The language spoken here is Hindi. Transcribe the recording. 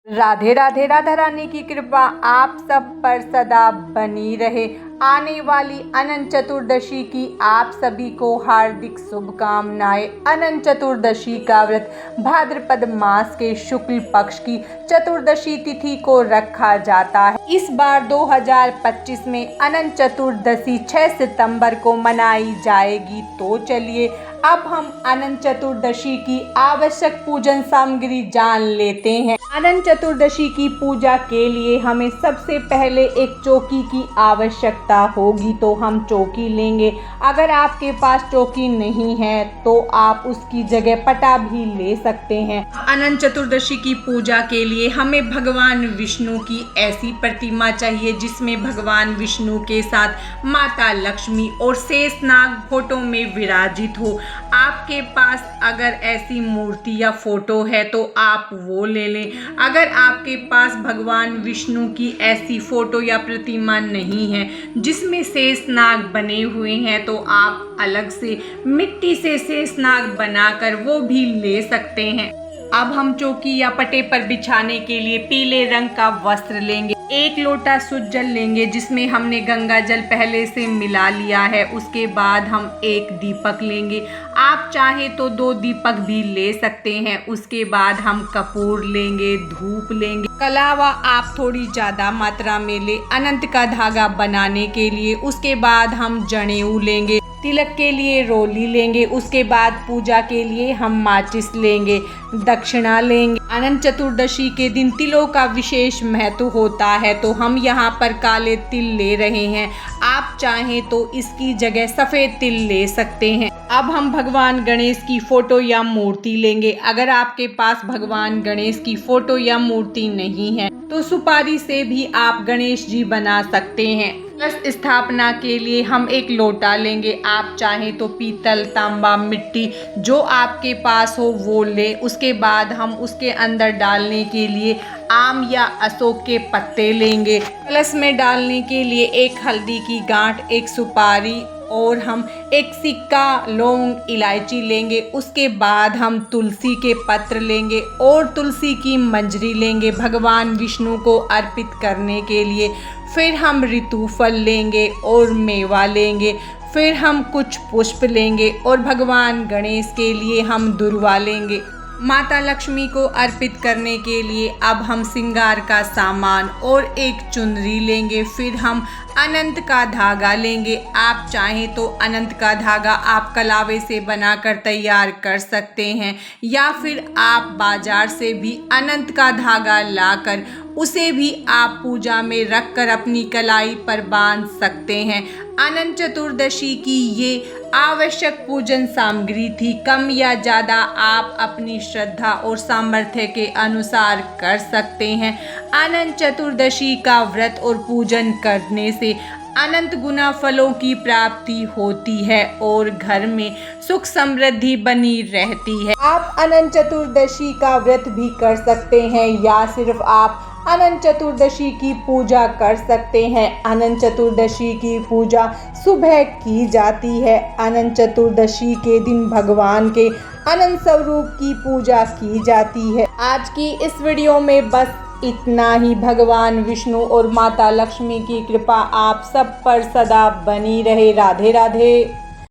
राधे राधे। राधा रानी की कृपा आप सब पर सदा बनी रहे। आने वाली अनंत चतुर्दशी की आप सभी को हार्दिक शुभकामनाएं। अनंत चतुर्दशी का व्रत भाद्रपद मास के शुक्ल पक्ष की चतुर्दशी तिथि को रखा जाता है। इस बार 2025 में अनंत चतुर्दशी 6 सितंबर को मनाई जाएगी। तो चलिए अब हम अनंत चतुर्दशी की आवश्यक पूजन सामग्री जान लेते हैं। अनंत चतुर्दशी की पूजा के लिए हमें सबसे पहले एक चौकी की आवश्यकता होगी, तो हम चौकी लेंगे। अगर आपके पास चौकी नहीं है तो आप उसकी जगह पटा भी ले सकते हैं। अनंत चतुर्दशी की पूजा के लिए हमें भगवान विष्णु की ऐसी प्रतिमा चाहिए जिसमें भगवान विष्णु के साथ माता लक्ष्मी और शेषनाग फोटो में विराजित हो। आपके पास अगर ऐसी मूर्ति या फोटो है तो आप वो ले लें। अगर आपके पास भगवान विष्णु की ऐसी फोटो या प्रतिमा नहीं है जिसमें शेषनाग बने हुए हैं तो आप अलग से मिट्टी से शेषनाग बनाकर वो भी ले सकते हैं। अब हम चौकी या पटे पर बिछाने के लिए पीले रंग का वस्त्र लेंगे। 1 लोटा शुद्ध जल लेंगे जिसमें हमने गंगा जल पहले से मिला लिया है। उसके बाद हम 1 दीपक लेंगे। आप चाहे तो 2 दीपक भी ले सकते हैं। उसके बाद हम कपूर लेंगे, धूप लेंगे। कलावा आप थोड़ी ज़्यादा मात्रा में ले अनंत का धागा बनाने के लिए। उसके बाद हम जनेऊ लेंगे, तिलक के लिए रोली लेंगे। उसके बाद पूजा के लिए हम माचिस लेंगे, दक्षिणा लेंगे। अनंत चतुर्दशी के दिन तिलों का विशेष महत्व होता है तो हम यहाँ पर काले तिल ले रहे हैं। आप चाहें तो इसकी जगह सफ़ेद तिल ले सकते हैं। अब हम भगवान गणेश की फोटो या मूर्ति लेंगे। अगर आपके पास भगवान गणेश की फोटो या मूर्ति नहीं है तो सुपारी से भी आप गणेश जी बना सकते हैं। कलश स्थापना के लिए हम 1 लोटा लेंगे। आप चाहें तो पीतल, तांबा, मिट्टी जो आपके पास हो वो ले। उसके बाद हम उसके अंदर डालने के लिए आम या अशोक के पत्ते लेंगे। कलश में डालने के लिए 1 हल्दी की गांठ, 1 सुपारी और हम 1 सिक्का, लौंग, इलायची लेंगे। उसके बाद हम तुलसी के पत्र लेंगे और तुलसी की मंजरी लेंगे भगवान विष्णु को अर्पित करने के लिए। फिर हम ऋतु फल लेंगे और मेवा लेंगे। फिर हम कुछ पुष्प लेंगे और भगवान गणेश के लिए हम दुर्वा लेंगे। माता लक्ष्मी को अर्पित करने के लिए अब हम श्रृंगार का सामान और 1 चुनरी लेंगे। फिर हम अनंत का धागा लेंगे। आप चाहें तो अनंत का धागा आप कलावे से बनाकर तैयार कर सकते हैं या फिर आप बाजार से भी अनंत का धागा लाकर उसे भी आप पूजा में रखकर अपनी कलाई पर बांध सकते हैं। अनंत चतुर्दशी की ये आवश्यक पूजन सामग्री थी। कम या ज़्यादा आप अपनी श्रद्धा और सामर्थ्य के अनुसार कर सकते हैं। अनंत चतुर्दशी का व्रत और पूजन करने से अनंत गुना फलों की प्राप्ति होती है और घर में सुख समृद्धि बनी रहती है। आप अनंत चतुर्दशी का व्रत भी कर सकते हैं या सिर्फ आप अनंत चतुर्दशी की पूजा कर सकते हैं। अनंत चतुर्दशी की पूजा सुबह की जाती है। अनंत चतुर्दशी के दिन भगवान के अनंत स्वरूप की पूजा की जाती है। आज की इस वीडियो में बस इतना ही। भगवान विष्णु और माता लक्ष्मी की कृपा आप सब पर सदा बनी रहे। राधे राधे।